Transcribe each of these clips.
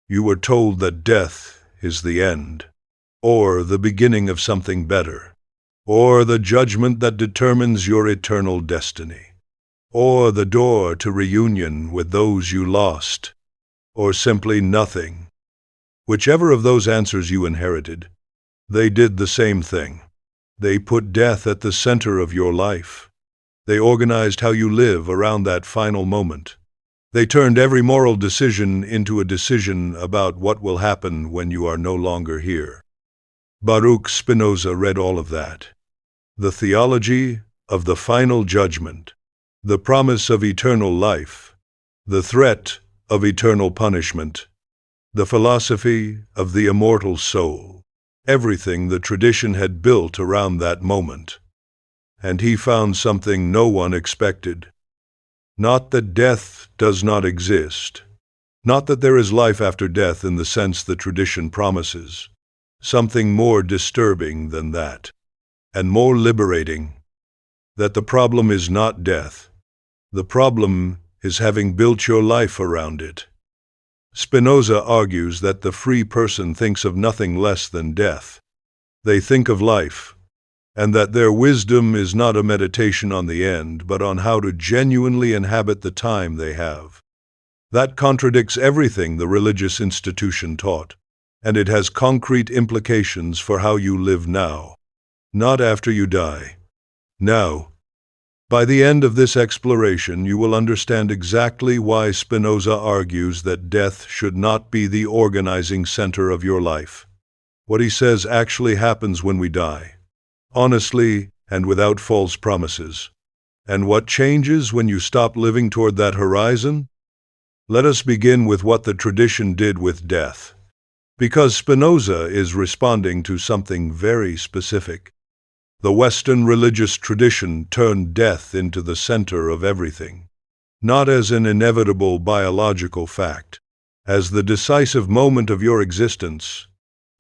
You were told that death is the end, or the beginning of something better, or the judgment that determines your eternal destiny, or the door to reunion with those you lost, or simply nothing. Whichever of those answers you inherited, they did the same thing. They put death at the center of your life. They organized how you live around that final moment. They turned every moral decision into a decision about what will happen when you are no longer here. Baruch Spinoza read all of that. The theology of the final judgment, the promise of eternal life, the threat of eternal punishment, the philosophy of the immortal soul, everything the tradition had built around that moment. And he found something no one expected. Not that death does not exist, not that there is life after death in the sense the tradition promises. Something more disturbing than that, and more liberating. That the problem is not death. The problem is having built your life around it. Spinoza argues that the free person thinks of nothing less than death. They think of life, and that their wisdom is not a meditation on the end, but on how to genuinely inhabit the time they have. That contradicts everything the religious institution taught, and it has concrete implications for how you live now, not after you die. Now, by the end of this exploration, you will understand exactly why Spinoza argues that death should not be the organizing center of your life. What he says actually happens when we die, honestly and without false promises. And what changes when you stop living toward that horizon? Let us begin with what the tradition did with death, because Spinoza is responding to something very specific. The Western religious tradition turned death into the center of everything, not as an inevitable biological fact, as the decisive moment of your existence,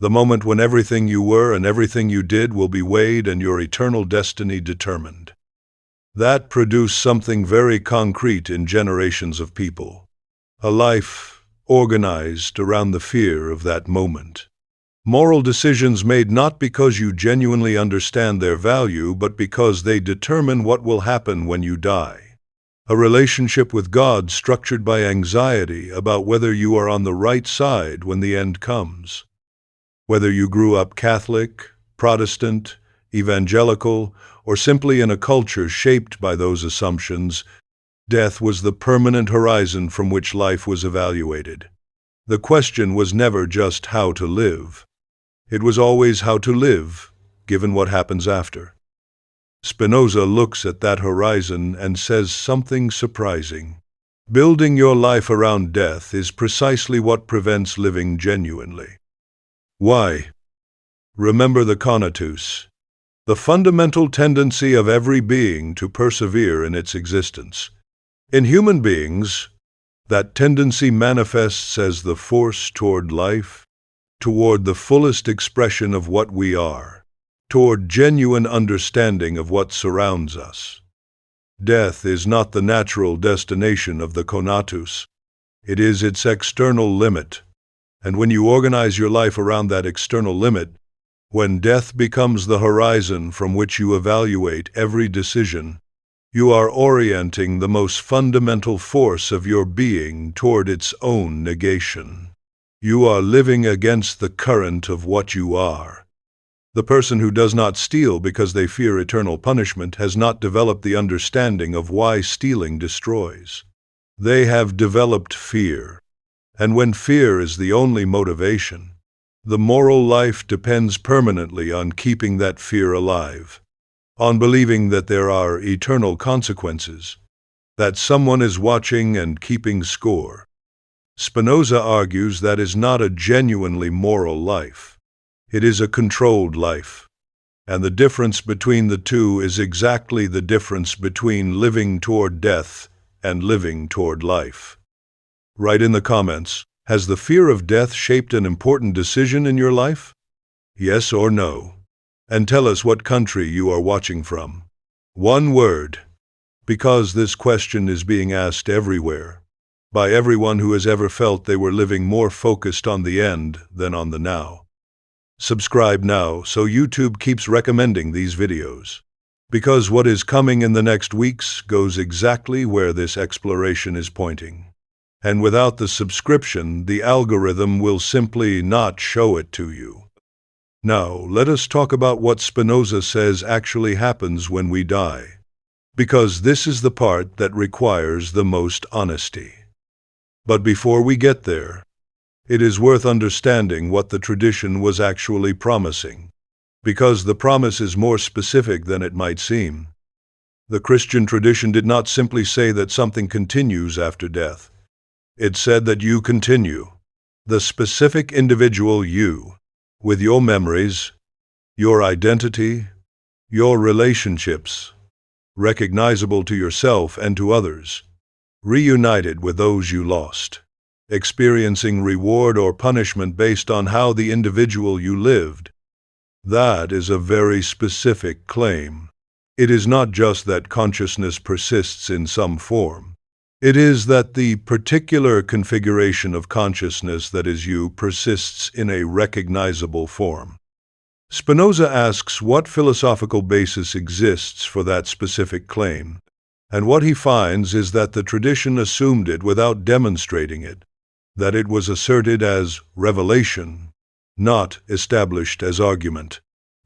the moment when everything you were and everything you did will be weighed and your eternal destiny determined. That produced something very concrete in generations of people, a life organized around the fear of that moment. Moral decisions made not because you genuinely understand their value, but because they determine what will happen when you die. A relationship with God structured by anxiety about whether you are on the right side when the end comes. Whether you grew up Catholic, Protestant, evangelical, or simply in a culture shaped by those assumptions, death was the permanent horizon from which life was evaluated. The question was never just how to live. It was always how to live, given what happens after. Spinoza looks at that horizon and says something surprising. Building your life around death is precisely what prevents living genuinely. Why? Remember the Conatus, the fundamental tendency of every being to persevere in its existence. In human beings, that tendency manifests as the force toward life, toward the fullest expression of what we are, toward genuine understanding of what surrounds us. Death is not the natural destination of the Conatus. It is its external limit. And when you organize your life around that external limit, when death becomes the horizon from which you evaluate every decision, you are orienting the most fundamental force of your being toward its own negation. You are living against the current of what you are. The person who does not steal because they fear eternal punishment has not developed the understanding of why stealing destroys. They have developed fear. And when fear is the only motivation, the moral life depends permanently on keeping that fear alive, on believing that there are eternal consequences, that someone is watching and keeping score. Spinoza argues that is not a genuinely moral life. It is a controlled life. And the difference between the two is exactly the difference between living toward death and living toward life. Write in the comments, has the fear of death shaped an important decision in your life? Yes or no? And tell us what country you are watching from. One word, because this question is being asked everywhere. by everyone who has ever felt they were living more focused on the end than on the now. Subscribe now so YouTube keeps recommending these videos, because what is coming in the next weeks goes exactly where this exploration is pointing. And without the subscription, the algorithm will simply not show it to you. Now, let us talk about what Spinoza says actually happens when we die, because this is the part that requires the most honesty. But before we get there, it is worth understanding what the tradition was actually promising, because the promise is more specific than it might seem. The Christian tradition did not simply say that something continues after death. It said that you continue, the specific individual you, with your memories, your identity, your relationships, recognizable to yourself and to others, reunited with those you lost, experiencing reward or punishment based on how the individual you lived. That is a very specific claim. It is not just that consciousness persists in some form. It is that the particular configuration of consciousness that is you persists in a recognizable form. Spinoza asks what philosophical basis exists for that specific claim, and what he finds is that the tradition assumed it without demonstrating it, that it was asserted as revelation, not established as argument,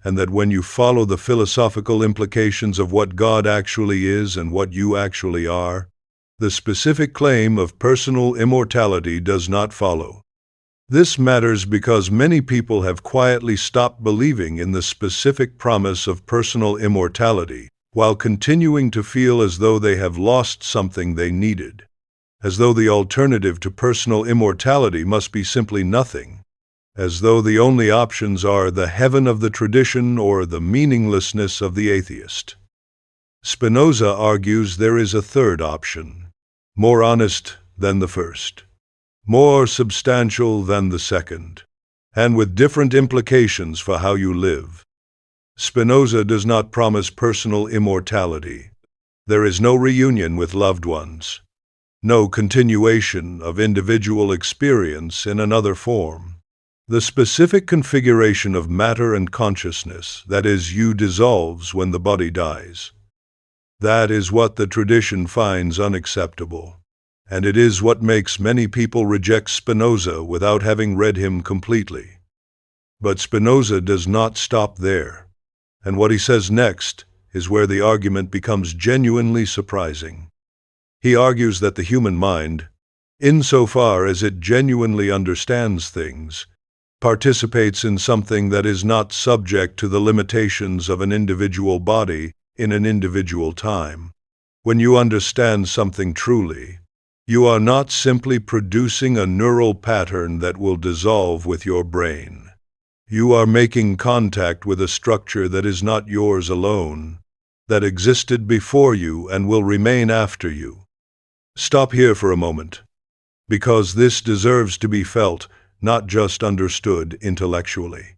and that when you follow the philosophical implications of what God actually is and what you actually are, the specific claim of personal immortality does not follow. This matters because many people have quietly stopped believing in the specific promise of personal immortality, while continuing to feel as though they have lost something they needed, as though the alternative to personal immortality must be simply nothing, as though the only options are the heaven of the tradition or the meaninglessness of the atheist. Spinoza argues there is a third option, more honest than the first, more substantial than the second, and with different implications for how you live. Spinoza does not promise personal immortality. There is no reunion with loved ones, no continuation of individual experience in another form. The specific configuration of matter and consciousness, that is, you, dissolves when the body dies. That is what the tradition finds unacceptable, and it is what makes many people reject Spinoza without having read him completely. But Spinoza does not stop there, and what he says next is where the argument becomes genuinely surprising. He argues that the human mind, insofar as it genuinely understands things, participates in something that is not subject to the limitations of an individual body in an individual time. When you understand something truly, you are not simply producing a neural pattern that will dissolve with your brain. You are making contact with a structure that is not yours alone, that existed before you and will remain after you. Stop here for a moment, because this deserves to be felt, not just understood intellectually.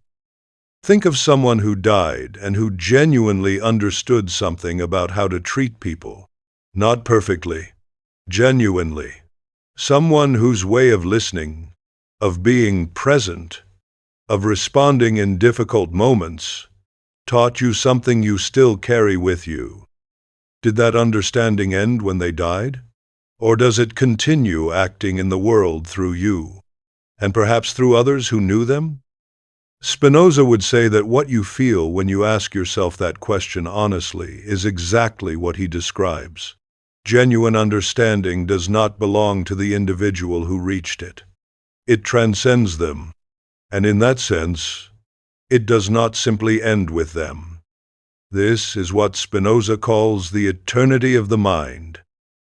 Think of someone who died and who genuinely understood something about how to treat people. Not perfectly, genuinely. Someone whose way of listening, of being present, of responding in difficult moments, taught you something you still carry with you. Did that understanding end when they died? Or does it continue acting in the world through you, and perhaps through others who knew them? Spinoza would say that what you feel when you ask yourself that question honestly is exactly what he describes. Genuine understanding does not belong to the individual who reached it. It transcends them, and in that sense, it does not simply end with them. This is what Spinoza calls the eternity of the mind,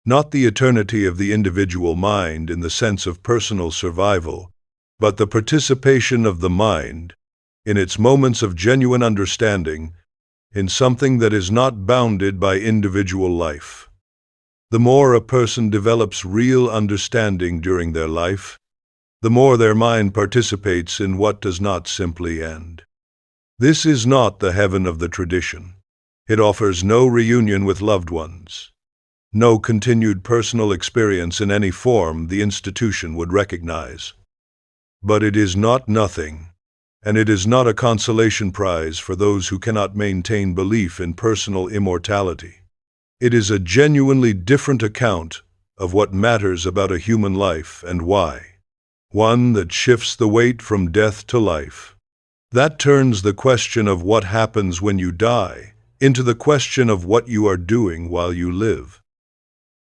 not the eternity of the individual mind in the sense of personal survival, but the participation of the mind, in its moments of genuine understanding, in something that is not bounded by individual life. The more a person develops real understanding during their life, the more their mind participates in what does not simply end. This is not the heaven of the tradition. It offers no reunion with loved ones. no continued personal experience in any form the institution would recognize. But it is not nothing, and it is not a consolation prize for those who cannot maintain belief in personal immortality. It is a genuinely different account of what matters about a human life and why. One that shifts the weight from death to life. That turns the question of what happens when you die into the question of what you are doing while you live.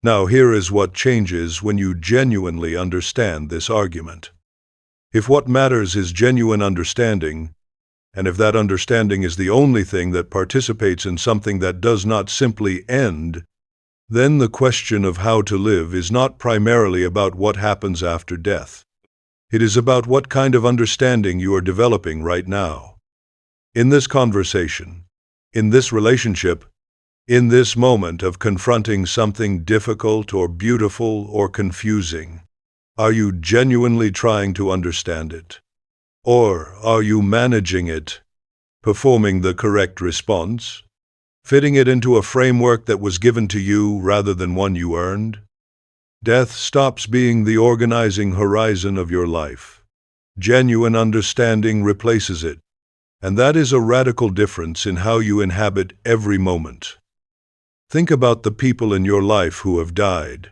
Now here is what changes when you genuinely understand this argument. If what matters is genuine understanding, and if that understanding is the only thing that participates in something that does not simply end, then the question of how to live is not primarily about what happens after death. It is about what kind of understanding you are developing right now. In this conversation, in this relationship, in this moment of confronting something difficult or beautiful or confusing, are you genuinely trying to understand it? Or are you managing it, performing the correct response, fitting it into a framework that was given to you rather than one you earned? Death stops being the organizing horizon of your life. Genuine understanding replaces it, and that is a radical difference in how you inhabit every moment. Think about the people in your life who have died.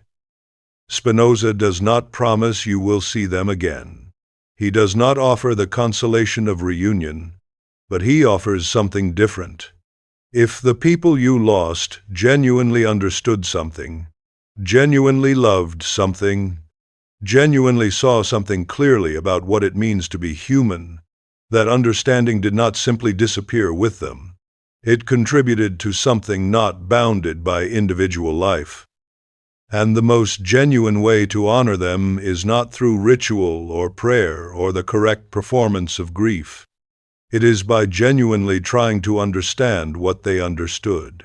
Spinoza does not promise you will see them again. He does not offer the consolation of reunion, but he offers something different. If the people you lost genuinely understood something, genuinely loved something, genuinely saw something clearly about what it means to be human, that understanding did not simply disappear with them. It contributed to something not bounded by individual life. And the most genuine way to honor them is not through ritual or prayer or the correct performance of grief. It is by genuinely trying to understand what they understood,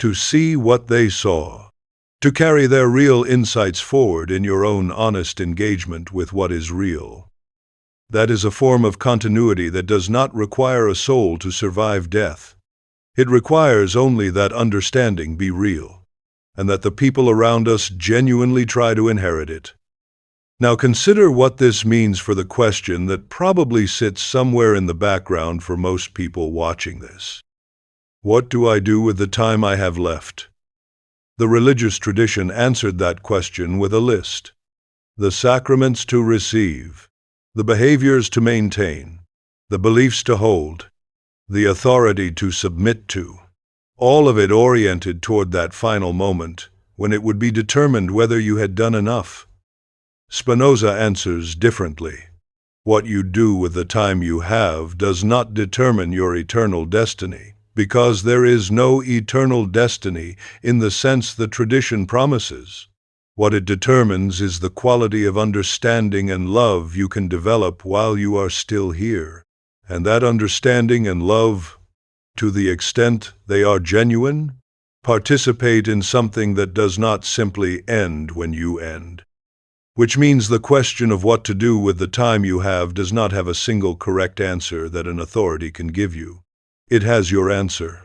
to see what they saw, to carry their real insights forward in your own honest engagement with what is real. That is a form of continuity that does not require a soul to survive death. It requires only that understanding be real, and that the people around us genuinely try to inherit it. Now consider what this means for the question that probably sits somewhere in the background for most people watching this. What do I do with the time I have left? The religious tradition answered that question with a list. The sacraments to receive, the behaviors to maintain, the beliefs to hold, the authority to submit to. All of it oriented toward that final moment when it would be determined whether you had done enough. Spinoza answers differently. What you do with the time you have does not determine your eternal destiny, because there is no eternal destiny in the sense the tradition promises. What it determines is the quality of understanding and love you can develop while you are still here. And that understanding and love, to the extent they are genuine, participate in something that does not simply end when you end. Which means the question of what to do with the time you have does not have a single correct answer that an authority can give you. It has your answer,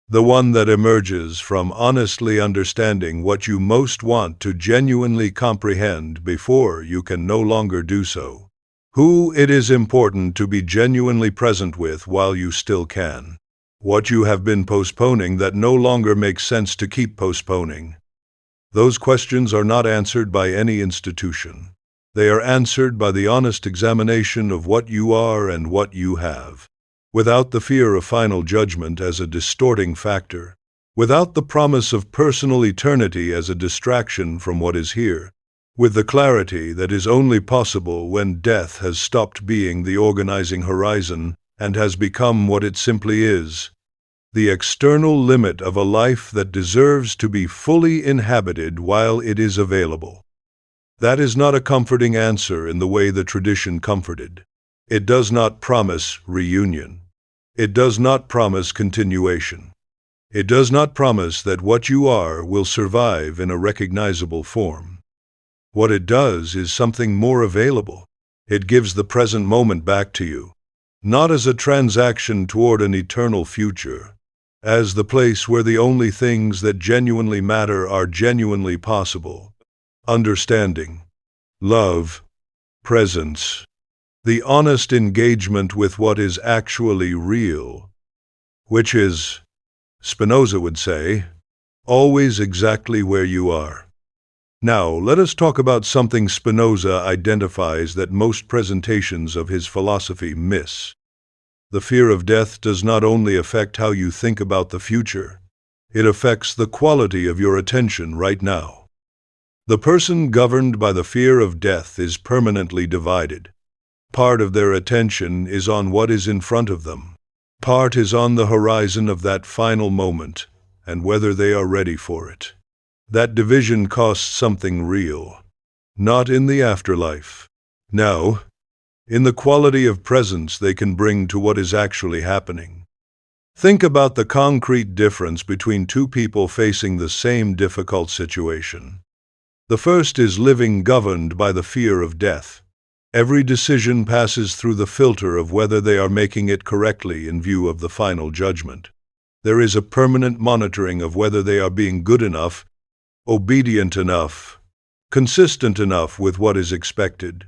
the one that emerges from honestly understanding what you most want to genuinely comprehend before you can no longer do so. Who it is important to be genuinely present with while you still can. What you have been postponing that no longer makes sense to keep postponing. Those questions are not answered by any institution. They are answered by the honest examination of what you are and what you have, without the fear of final judgment as a distorting factor, without the promise of personal eternity as a distraction from what is here, with the clarity that is only possible when death has stopped being the organizing horizon and has become what it simply is, the external limit of a life that deserves to be fully inhabited while it is available. That is not a comforting answer in the way the tradition comforted. It does not promise reunion. It does not promise continuation. It does not promise that what you are will survive in a recognizable form. What it does is something more available. It gives the present moment back to you, not as a transaction toward an eternal future, as the place where the only things that genuinely matter are genuinely possible: understanding, love, presence, the honest engagement with what is actually real, which is, Spinoza would say, always exactly where you are. Now, let us talk about something Spinoza identifies that most presentations of his philosophy miss. The fear of death does not only affect how you think about the future, it affects the quality of your attention right now. The person governed by the fear of death is permanently divided. Part of their attention is on what is in front of them. Part is on the horizon of that final moment, and whether they are ready for it. That division costs something real, not in the afterlife. Now, in the quality of presence they can bring to what is actually happening. Think about the concrete difference between two people facing the same difficult situation. The first is living governed by the fear of death. Every decision passes through the filter of whether they are making it correctly in view of the final judgment. There is a permanent monitoring of whether they are being good enough, obedient enough, consistent enough with what is expected.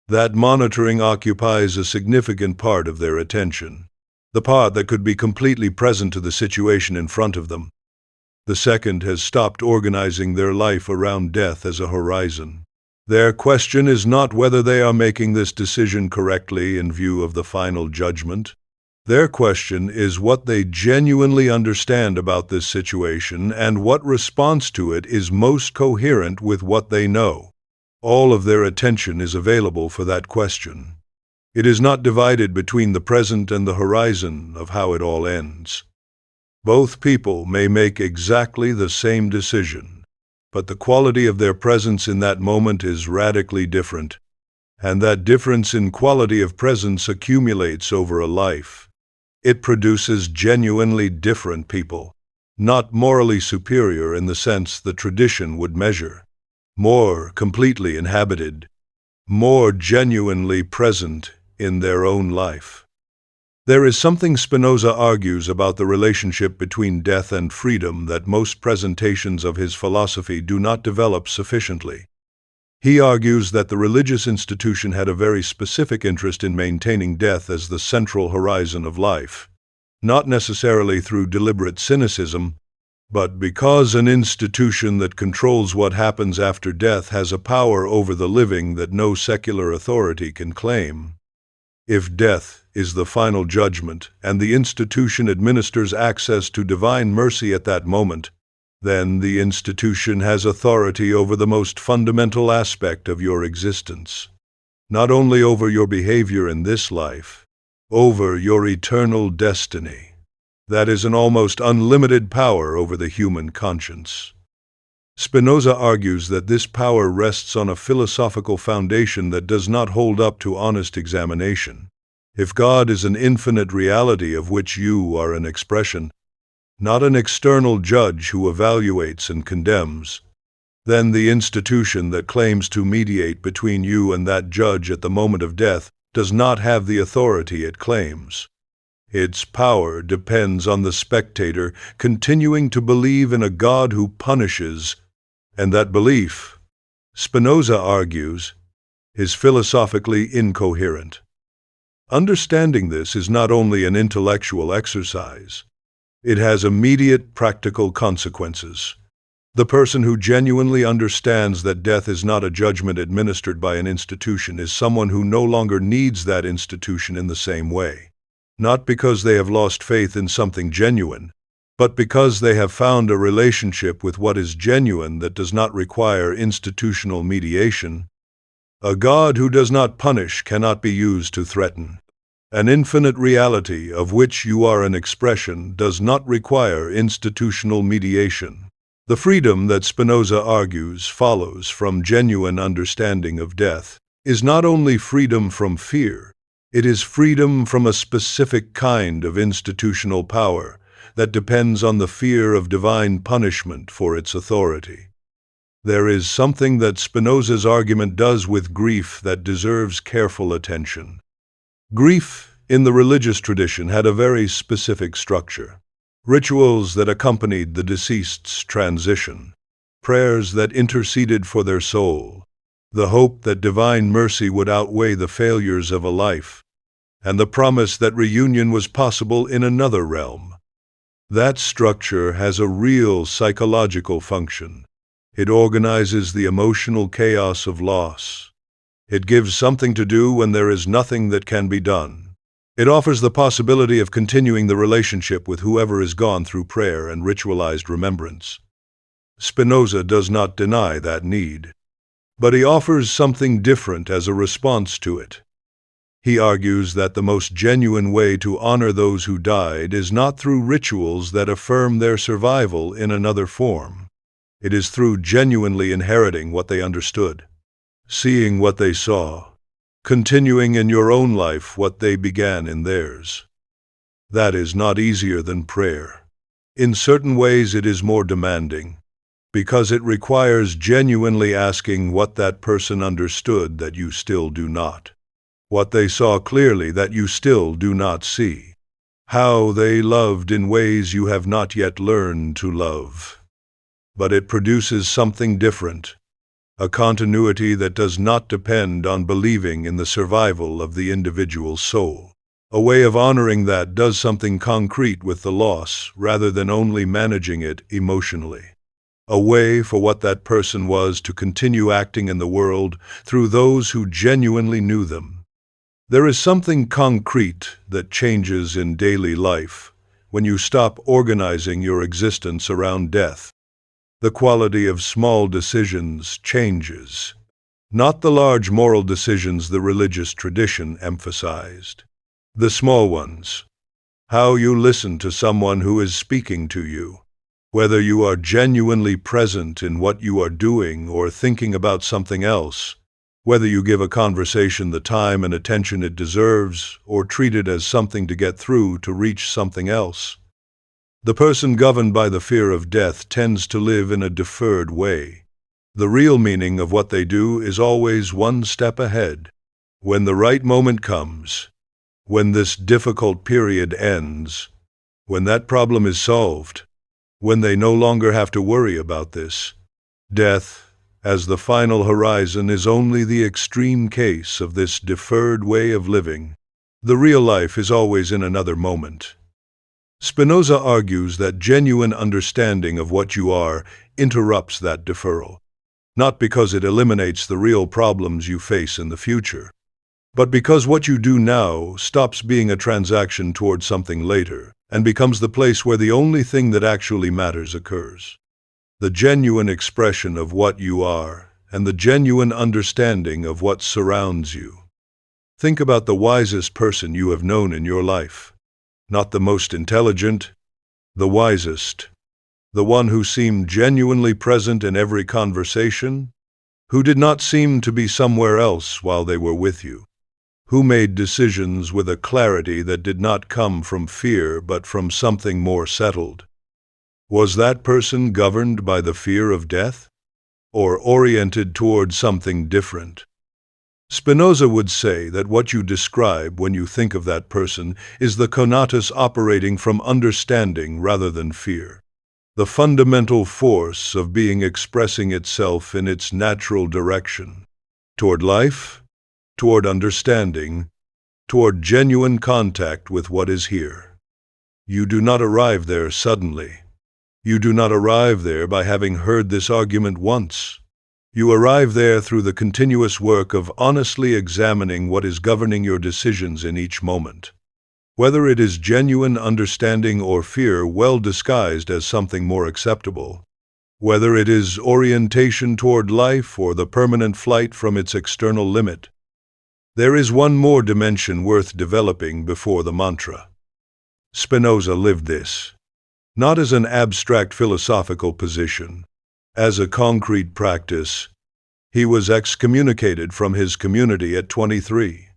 That monitoring occupies a significant part of their attention, the part that could be completely present to the situation in front of them. The second has stopped organizing their life around death as a horizon. Their question is not whether they are making this decision correctly in view of the final judgment. Their question is what they genuinely understand about this situation and what response to it is most coherent with what they know. All of their attention is available for that question. It is not divided between the present and the horizon of how it all ends. Both people may make exactly the same decision, but the quality of their presence in that moment is radically different, and that difference in quality of presence accumulates over a life. It produces genuinely different people, not morally superior in the sense the tradition would measure, more completely inhabited, more genuinely present in their own life. There is something Spinoza argues about the relationship between death and freedom that most presentations of his philosophy do not develop sufficiently. He argues that the religious institution had a very specific interest in maintaining death as the central horizon of life, not necessarily through deliberate cynicism, but because an institution that controls what happens after death has a power over the living that no secular authority can claim. If death is the final judgment and the institution administers access to divine mercy at that moment, then the institution has authority over the most fundamental aspect of your existence, not only over your behavior in this life, over your eternal destiny. That is an almost unlimited power over the human conscience. Spinoza argues that this power rests on a philosophical foundation that does not hold up to honest examination. If God is an infinite reality of which you are an expression, not an external judge who evaluates and condemns, then the institution that claims to mediate between you and that judge at the moment of death does not have the authority it claims. Its power depends on the spectator continuing to believe in a God who punishes, and that belief, Spinoza argues, is philosophically incoherent. Understanding this is not only an intellectual exercise, it has immediate practical consequences. The person who genuinely understands that death is not a judgment administered by an institution is someone who no longer needs that institution in the same way, not because they have lost faith in something genuine, but because they have found a relationship with what is genuine that does not require institutional mediation. A God who does not punish cannot be used to threaten. An infinite reality of which you are an expression does not require institutional mediation. The freedom that Spinoza argues follows from genuine understanding of death is not only freedom from fear, it is freedom from a specific kind of institutional power that depends on the fear of divine punishment for its authority. There is something that Spinoza's argument does with grief that deserves careful attention. Grief in the religious tradition had a very specific structure. rituals that accompanied the deceased's transition, prayers that interceded for their soul, the hope that divine mercy would outweigh the failures of a life, and the promise that reunion was possible in another realm. That structure has a real psychological function. It organizes the emotional chaos of loss. It gives something to do when there is nothing that can be done. It offers the possibility of continuing the relationship with whoever is gone through prayer and ritualized remembrance. Spinoza does not deny that need, but he offers something different as a response to it. He argues that the most genuine way to honor those who died is not through rituals that affirm their survival in another form. It is through genuinely inheriting what they understood, seeing what they saw, continuing in your own life what they began in theirs. That is not easier than prayer. In certain ways it is more demanding, because it requires genuinely asking what that person understood that you still do not, what they saw clearly that you still do not see, how they loved in ways you have not yet learned to love. But it produces something different, a continuity that does not depend on believing in the survival of the individual soul, a way of honoring that does something concrete with the loss rather than only managing it emotionally, a way for what that person was to continue acting in the world through those who genuinely knew them. There is something concrete that changes in daily life when you stop organizing your existence around death. The quality of small decisions changes, not the large moral decisions the religious tradition emphasized. The small ones, how you listen to someone who is speaking to you, whether you are genuinely present in what you are doing or thinking about something else, whether you give a conversation the time and attention it deserves or treat it as something to get through to reach something else. The person governed by the fear of death tends to live in a deferred way. The real meaning of what they do is always one step ahead. When the right moment comes, when this difficult period ends, when that problem is solved, when they no longer have to worry about this, death, as the final horizon, is only the extreme case of this deferred way of living. The real life is always in another moment. Spinoza argues that genuine understanding of what you are interrupts that deferral, not because it eliminates the real problems you face in the future, but because what you do now stops being a transaction toward something later and becomes the place where the only thing that actually matters occurs. The genuine expression of what you are and the genuine understanding of what surrounds you. Think about the wisest person you have known in your life. Not the most intelligent, the wisest, the one who seemed genuinely present in every conversation, who did not seem to be somewhere else while they were with you, who made decisions with a clarity that did not come from fear but from something more settled. Was that person governed by the fear of death, or oriented toward something different? Spinoza would say that what you describe when you think of that person is the Conatus operating from understanding rather than fear, the fundamental force of being expressing itself in its natural direction, toward life, toward understanding, toward genuine contact with what is here. You do not arrive there suddenly. You do not arrive there by having heard this argument once. You arrive there through the continuous work of honestly examining what is governing your decisions in each moment. Whether it is genuine understanding or fear well disguised as something more acceptable, whether it is orientation toward life or the permanent flight from its external limit, there is one more dimension worth developing before the mantra. Spinoza lived this, not as an abstract philosophical position, as a concrete practice. He was excommunicated from his community at 23.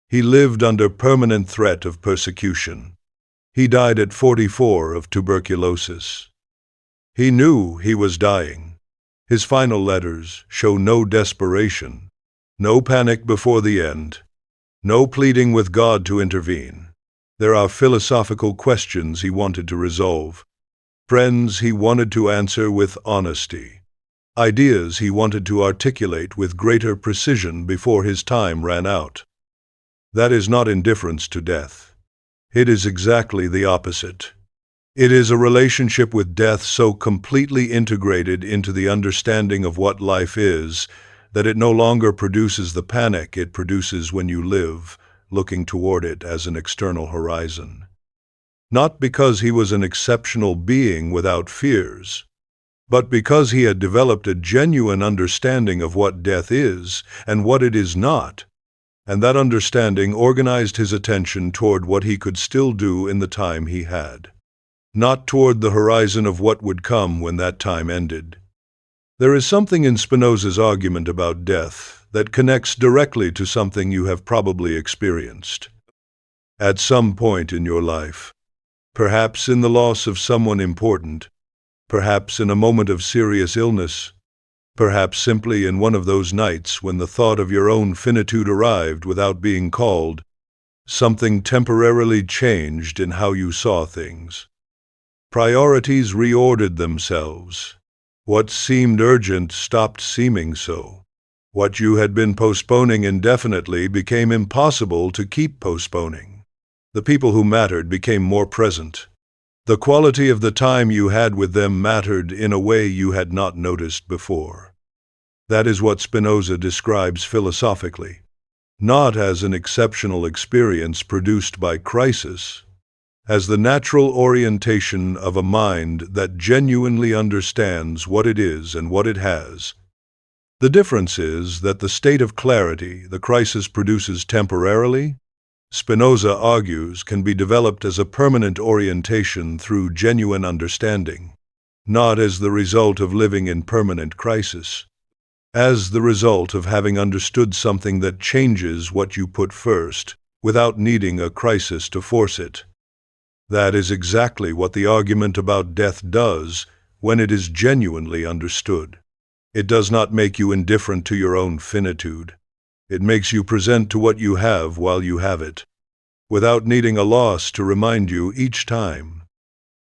He lived under permanent threat of persecution. He died at 44 of tuberculosis. He knew he was dying. His final letters show no desperation, no panic before the end, no pleading with God to intervene. There are philosophical questions he wanted to resolve, friends he wanted to answer with honesty, ideas he wanted to articulate with greater precision before his time ran out. That is not indifference to death. It is exactly the opposite. It is a relationship with death so completely integrated into the understanding of what life is that it no longer produces the panic it produces when you live, looking toward it as an external horizon. Not because he was an exceptional being without fears, but because he had developed a genuine understanding of what death is and what it is not, and that understanding organized his attention toward what he could still do in the time he had, not toward the horizon of what would come when that time ended. There is something in Spinoza's argument about death that connects directly to something you have probably experienced. At some point in your life, perhaps in the loss of someone important, perhaps in a moment of serious illness, perhaps simply in one of those nights when the thought of your own finitude arrived without being called, something temporarily changed in how you saw things. Priorities reordered themselves. What seemed urgent stopped seeming so. What you had been postponing indefinitely became impossible to keep postponing. The people who mattered became more present. The quality of the time you had with them mattered in a way you had not noticed before. That is what Spinoza describes philosophically, not as an exceptional experience produced by crisis, as the natural orientation of a mind that genuinely understands what it is and what it has. The difference is that the state of clarity the crisis produces temporarily, Spinoza argues, can be developed as a permanent orientation through genuine understanding, not as the result of living in permanent crisis, as the result of having understood something that changes what you put first without needing a crisis to force it. That is exactly what the argument about death does when it is genuinely understood. It does not make you indifferent to your own finitude. It makes you present to what you have while you have it, without needing a loss to remind you each time.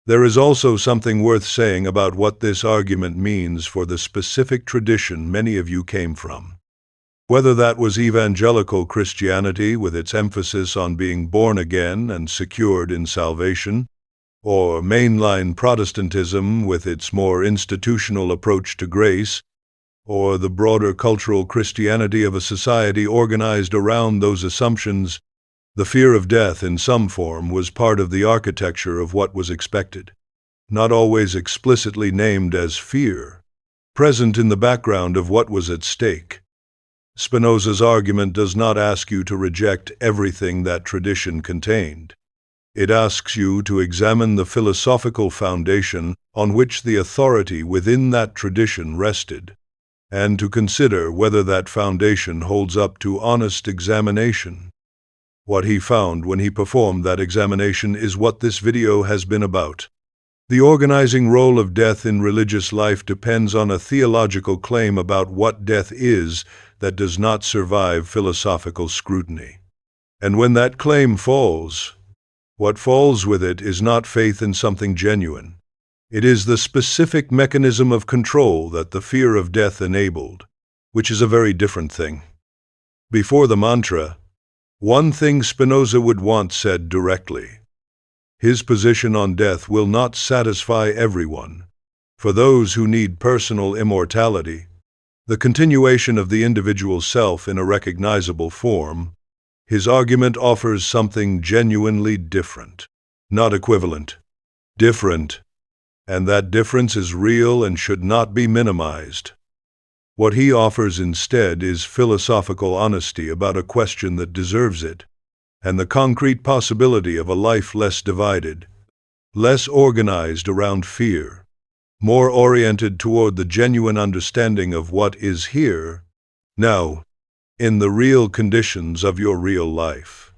There is also something worth saying about what this argument means for the specific tradition many of you came from. Whether that was evangelical Christianity with its emphasis on being born again and secured in salvation, or mainline Protestantism with its more institutional approach to grace, or the broader cultural Christianity of a society organized around those assumptions, the fear of death in some form was part of the architecture of what was expected, not always explicitly named as fear, present in the background of what was at stake. Spinoza's argument does not ask you to reject everything that tradition contained. It asks you to examine the philosophical foundation on which the authority within that tradition rested, and to consider whether that foundation holds up to honest examination. What he found when he performed that examination is what this video has been about. The organizing role of death in religious life depends on a theological claim about what death is that does not survive philosophical scrutiny. And when that claim falls, what falls with it is not faith in something genuine. It is the specific mechanism of control that the fear of death enabled, which is a very different thing. Before the mantra, one thing Spinoza would want said directly. His position on death will not satisfy everyone. For those who need personal immortality, the continuation of the individual self in a recognizable form, his argument offers something genuinely different, not equivalent, different, and that difference is real and should not be minimized. What he offers instead is philosophical honesty about a question that deserves it, and the concrete possibility of a life less divided, less organized around fear, more oriented toward the genuine understanding of what is here, now, in the real conditions of your real life.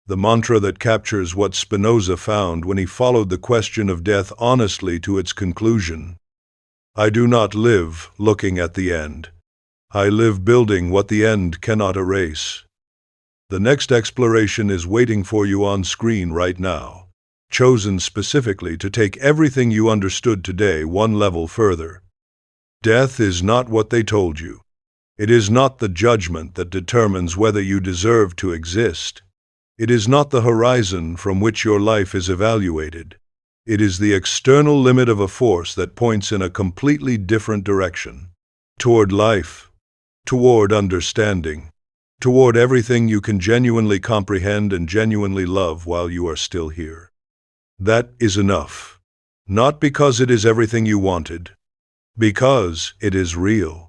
The mantra that captures what Spinoza found when he followed the question of death honestly to its conclusion. I do not live looking at the end. I live building what the end cannot erase. The next exploration is waiting for you on screen right now, chosen specifically to take everything you understood today one level further. Death is not what they told you. It is not the judgment that determines whether you deserve to exist. It is not the horizon from which your life is evaluated. It is the external limit of a force that points in a completely different direction. Toward life, toward understanding, toward everything you can genuinely comprehend and genuinely love while you are still here. That is enough. Not because it is everything you wanted, because it is real.